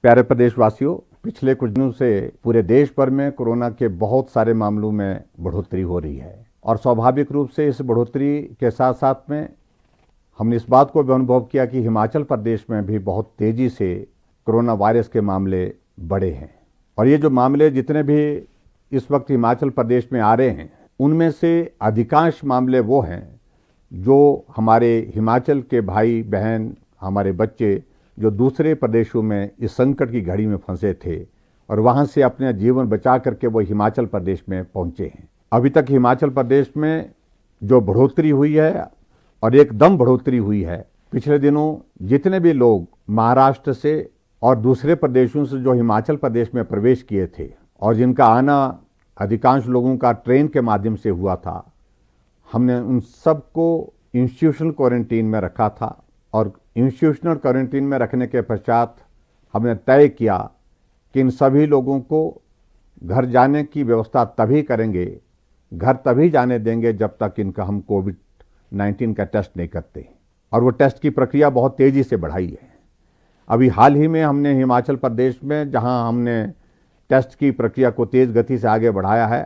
प्यारे प्रदेशवासियों, पिछले कुछ दिनों से पूरे देश भर में कोरोना के बहुत सारे मामलों में बढ़ोतरी हो रही है और स्वाभाविक रूप से इस बढ़ोतरी के साथ साथ में हमने इस बात को भी अनुभव किया कि हिमाचल प्रदेश में भी बहुत तेजी से कोरोना वायरस के मामले बढ़े हैं। और ये जो मामले जितने भी इस वक्त हिमाचल प्रदेश में आ रहे हैं, उनमें से अधिकांश मामले वो हैं जो हमारे हिमाचल के भाई बहन, हमारे बच्चे जो दूसरे प्रदेशों में इस संकट की घड़ी में फंसे थे और वहां से अपना जीवन बचा करके वो हिमाचल प्रदेश में पहुंचे हैं। अभी तक हिमाचल प्रदेश में जो बढ़ोतरी हुई है और एकदम बढ़ोतरी हुई है, पिछले दिनों जितने भी लोग महाराष्ट्र से और दूसरे प्रदेशों से जो हिमाचल प्रदेश में प्रवेश किए थे और जिनका आना अधिकांश लोगों का ट्रेन के माध्यम से हुआ था, हमने उन सबको इंस्टीट्यूशनल क्वारंटीन में रखा था और इंस्टीट्यूशनल क्वारंटीन में रखने के पश्चात हमने तय किया कि इन सभी लोगों को घर जाने की व्यवस्था तभी करेंगे, घर तभी जाने देंगे जब तक इनका हम कोविड-19 का टेस्ट नहीं करते। और वो टेस्ट की प्रक्रिया बहुत तेज़ी से बढ़ाई है। अभी हाल ही में हमने हिमाचल प्रदेश में जहां हमने टेस्ट की प्रक्रिया को तेज़ गति से आगे बढ़ाया है,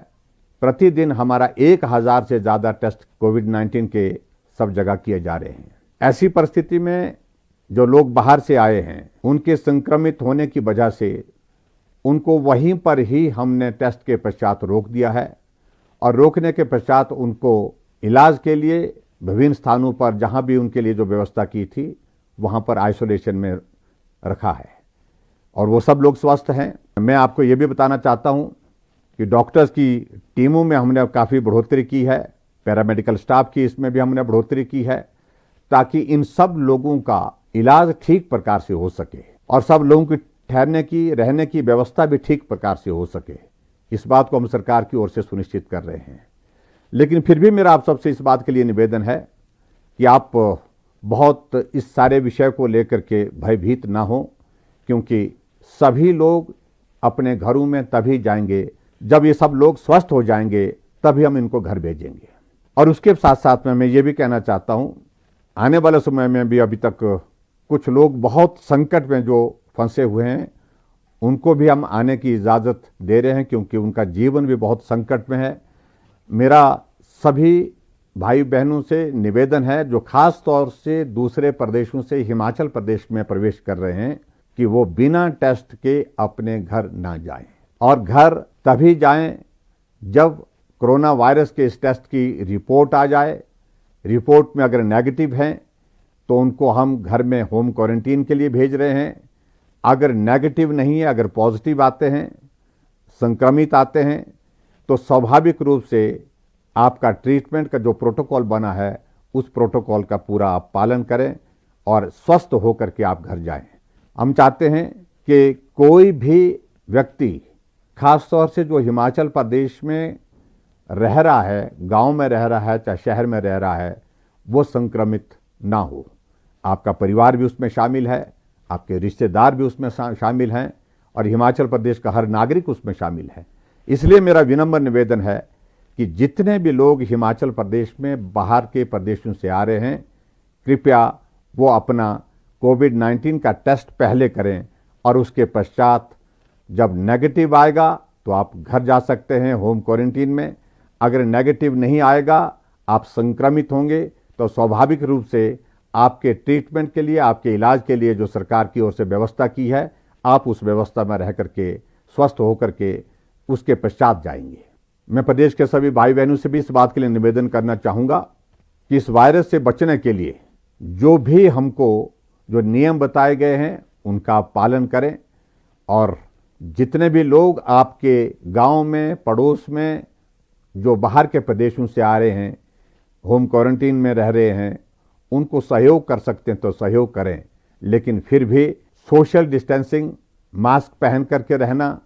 प्रतिदिन हमारा 1000 से ज़्यादा टेस्ट कोविड-19 के सब जगह किए जा रहे हैं। ऐसी परिस्थिति में जो लोग बाहर से आए हैं, उनके संक्रमित होने की वजह से उनको वहीं पर ही हमने टेस्ट के पश्चात रोक दिया है और रोकने के पश्चात उनको इलाज के लिए विभिन्न स्थानों पर जहां भी उनके लिए जो व्यवस्था की थी, वहां पर आइसोलेशन में रखा है और वो सब लोग स्वस्थ हैं। मैं आपको ये भी बताना चाहता हूं कि डॉक्टर्स की टीमों में हमने काफ़ी बढ़ोतरी की है, पैरामेडिकल स्टाफ की इसमें भी हमने बढ़ोतरी की है, ताकि इन सब लोगों का इलाज ठीक प्रकार से हो सके और सब लोगों की ठहरने की, रहने की व्यवस्था भी ठीक प्रकार से हो सके। इस बात को हम सरकार की ओर से सुनिश्चित कर रहे हैं। लेकिन फिर भी मेरा आप सबसे इस बात के लिए निवेदन है कि आप बहुत इस सारे विषय को लेकर के भयभीत ना हो, क्योंकि सभी लोग अपने घरों में तभी जाएंगे जब ये सब लोग स्वस्थ हो जाएंगे, तभी हम इनको घर भेजेंगे। और उसके साथ साथ में मैं ये भी कहना चाहता हूँ, आने वाले समय में भी अभी तक कुछ लोग बहुत संकट में जो फंसे हुए हैं, उनको भी हम आने की इजाज़त दे रहे हैं, क्योंकि उनका जीवन भी बहुत संकट में है। मेरा सभी भाई बहनों से निवेदन है जो खास तौर से दूसरे प्रदेशों से हिमाचल प्रदेश में प्रवेश कर रहे हैं, कि वो बिना टेस्ट के अपने घर ना जाएं और घर तभी जाएं जब कोरोना वायरस के इस टेस्ट की रिपोर्ट आ जाए। रिपोर्ट में अगर नेगेटिव हैं तो उनको हम घर में होम क्वारंटीन के लिए भेज रहे हैं। अगर नेगेटिव नहीं है, अगर पॉजिटिव आते हैं, संक्रमित आते हैं, तो स्वाभाविक रूप से आपका ट्रीटमेंट का जो प्रोटोकॉल बना है, उस प्रोटोकॉल का पूरा आप पालन करें और स्वस्थ होकर के आप घर जाएं। हम चाहते हैं कि कोई भी व्यक्ति, खास तौर से जो हिमाचल प्रदेश में रह रहा है, गांव में रह रहा है, चाहे शहर में रह रहा है, वो संक्रमित ना हो। आपका परिवार भी उसमें शामिल है, आपके रिश्तेदार भी उसमें शामिल हैं और हिमाचल प्रदेश का हर नागरिक उसमें शामिल है। इसलिए मेरा विनम्र निवेदन है कि जितने भी लोग हिमाचल प्रदेश में बाहर के प्रदेशों से आ रहे हैं, कृपया वो अपना कोविड-19 का टेस्ट पहले करें और उसके पश्चात जब नेगेटिव आएगा तो आप घर जा सकते हैं होम क्वारंटीन में। अगर नेगेटिव नहीं आएगा, आप संक्रमित होंगे, तो स्वाभाविक रूप से आपके ट्रीटमेंट के लिए, आपके इलाज के लिए जो सरकार की ओर से व्यवस्था की है, आप उस व्यवस्था में रह करके स्वस्थ होकर के उसके पश्चात जाएंगे। मैं प्रदेश के सभी भाई बहनों से भी इस बात के लिए निवेदन करना चाहूँगा कि इस वायरस से बचने के लिए जो भी हमको जो नियम बताए गए हैं, उनका पालन करें और जितने भी लोग आपके गांव में, पड़ोस में, जो बाहर के प्रदेशों से आ रहे हैं, होम क्वारंटीन में रह रहे हैं, उनको सहयोग कर सकते हैं तो सहयोग करें। लेकिन फिर भी सोशल डिस्टेंसिंग, मास्क पहन करके रहना,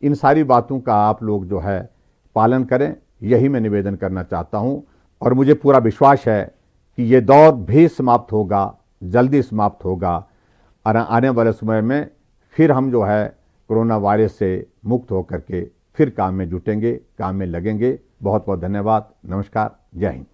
इन सारी बातों का आप लोग जो है पालन करें, यही मैं निवेदन करना चाहता हूं। और मुझे पूरा विश्वास है कि ये दौर भी समाप्त होगा, जल्दी समाप्त होगा और आने वाले समय में फिर हम जो है कोरोना वायरस से मुक्त होकर के फिर काम में जुटेंगे, काम में लगेंगे। बहुत बहुत धन्यवाद। नमस्कार। जय हिंद।